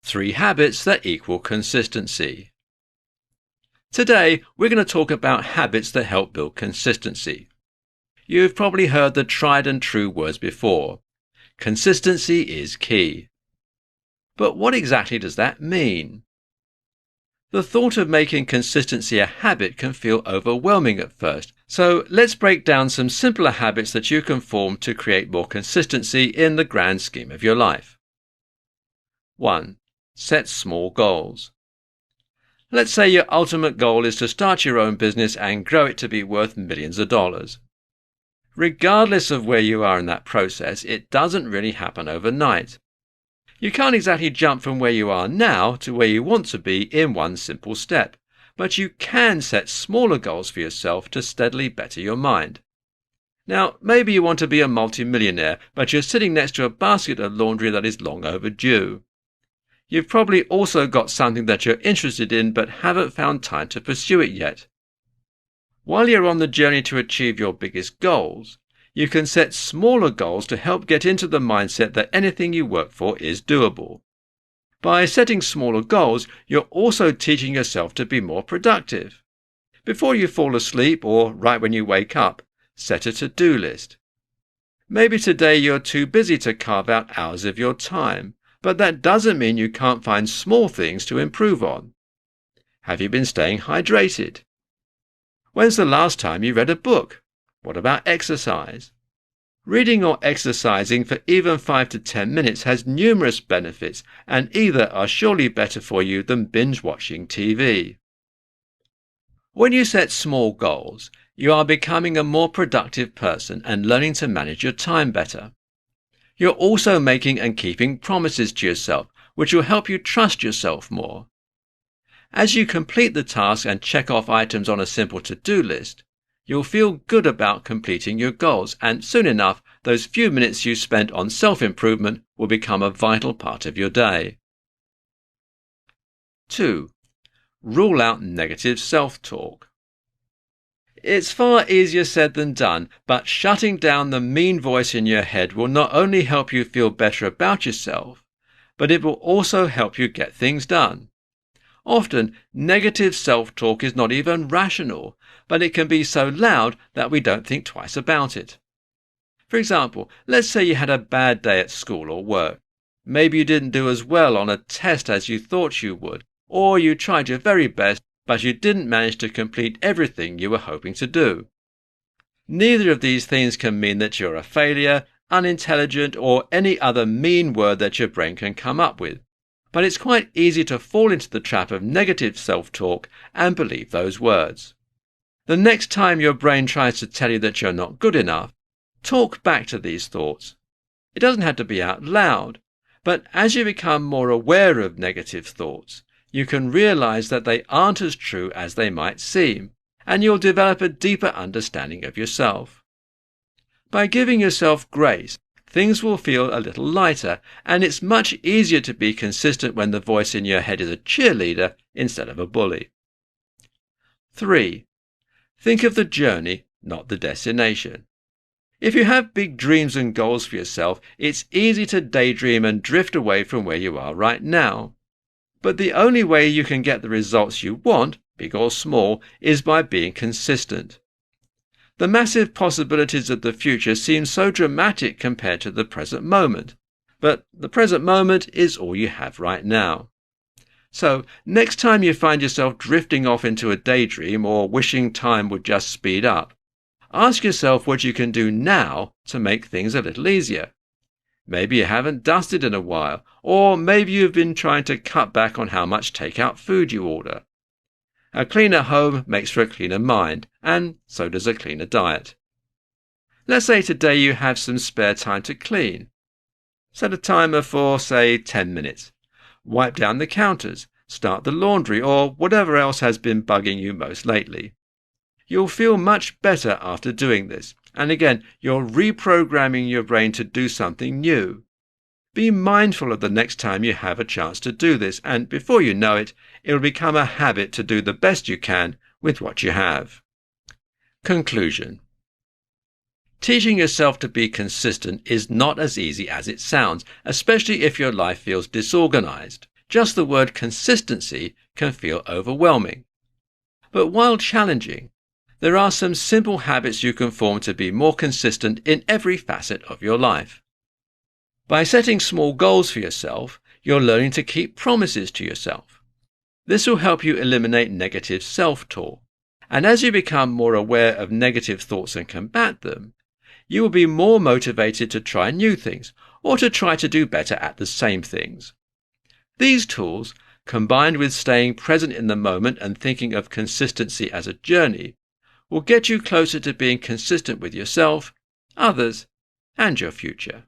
3 habits that equal consistency. Today, we're going to talk about habits that help build consistency. You've probably heard the tried and true words before. Consistency is key. But what exactly does that mean? The thought of making consistency a habit can feel overwhelming at first, so let's break down some simpler habits that you can form to create more consistency in the grand scheme of your life. 1. Set small goals. Let's say your ultimate goal is to start your own business and grow it to be worth millions of dollars. Regardless of where you are in that process, it doesn't really happen overnight. You can't exactly jump from where you are now to where you want to be in one simple step, but you can set smaller goals for yourself to steadily better your mind. Now, maybe you want to be a multimillionaire, but you're sitting next to a basket of laundry that is long overdue. You've probably also got something that you're interested in but haven't found time to pursue it yet. While you're on the journey to achieve your biggest goals, you can set smaller goals to help get into the mindset that anything you work for is doable. By setting smaller goals, you're also teaching yourself to be more productive. Before you fall asleep or right when you wake up, set a to-do list. Maybe today you're too busy to carve out hours of your time, but that doesn't mean you can't find small things to improve on. Have you been staying hydrated? When's the last time you read a book? What about exercise? Reading or exercising for even 5 to 10 minutes has numerous benefits, and either are surely better for you than binge-watching TV. When you set small goals, you are becoming a more productive person and learning to manage your time better. You're also making and keeping promises to yourself, which will help you trust yourself more. As you complete the task and check off items on a simple to-do list, you'll feel good about completing your goals, and soon enough, those few minutes you spent on self-improvement will become a vital part of your day. 2. Rule out negative self-talk. It's far easier said than done, but shutting down the mean voice in your head will not only help you feel better about yourself, but it will also help you get things done. Often, negative self-talk is not even rational, but it can be so loud that we don't think twice about it. For example, let's say you had a bad day at school or work. Maybe you didn't do as well on a test as you thought you would, or you tried your very best, but you didn't manage to complete everything you were hoping to do. Neither of these things can mean that you're a failure, unintelligent, or any other mean word that your brain can come up with. But it's quite easy to fall into the trap of negative self-talk and believe those words. The next time your brain tries to tell you that you're not good enough, talk back to these thoughts. It doesn't have to be out loud, but as you become more aware of negative thoughts, you can realize that they aren't as true as they might seem, and you'll develop a deeper understanding of yourself. By giving yourself grace, things will feel a little lighter, and it's much easier to be consistent when the voice in your head is a cheerleader instead of a bully. 3. Think of the journey, not the destination. If you have big dreams and goals for yourself, it's easy to daydream and drift away from where you are right now. But the only way you can get the results you want, big or small, is by being consistent. The massive possibilities of the future seem so dramatic compared to the present moment, but the present moment is all you have right now. So, next time you find yourself drifting off into a daydream or wishing time would just speed up, ask yourself what you can do now to make things a little easier. Maybe you haven't dusted in a while, or maybe you've been trying to cut back on how much takeout food you order. A cleaner home makes for a cleaner mind, and so does a cleaner diet. Let's say today you have some spare time to clean. Set a timer for, say, 10 minutes. Wipe down the counters, start the laundry, or whatever else has been bugging you most lately. You'll feel much better after doing this, and again, you're reprogramming your brain to do something new. Be mindful of the next time you have a chance to do this, and before you know it, it'll become a habit to do the best you can with what you have. Conclusion. Teaching yourself to be consistent is not as easy as it sounds, especially if your life feels disorganized. just the word consistency can feel overwhelming. But while challenging, there are some simple habits you can form to be more consistent in every facet of your life. By setting small goals for yourself, you're learning to keep promises to yourself. This will help you eliminate negative self-talk. And as you become more aware of negative thoughts and combat them, you will be more motivated to try new things or to try to do better at the same things. These tools, combined with staying present in the moment and thinking of consistency as a journey, will get you closer to being consistent with yourself, others, and your future.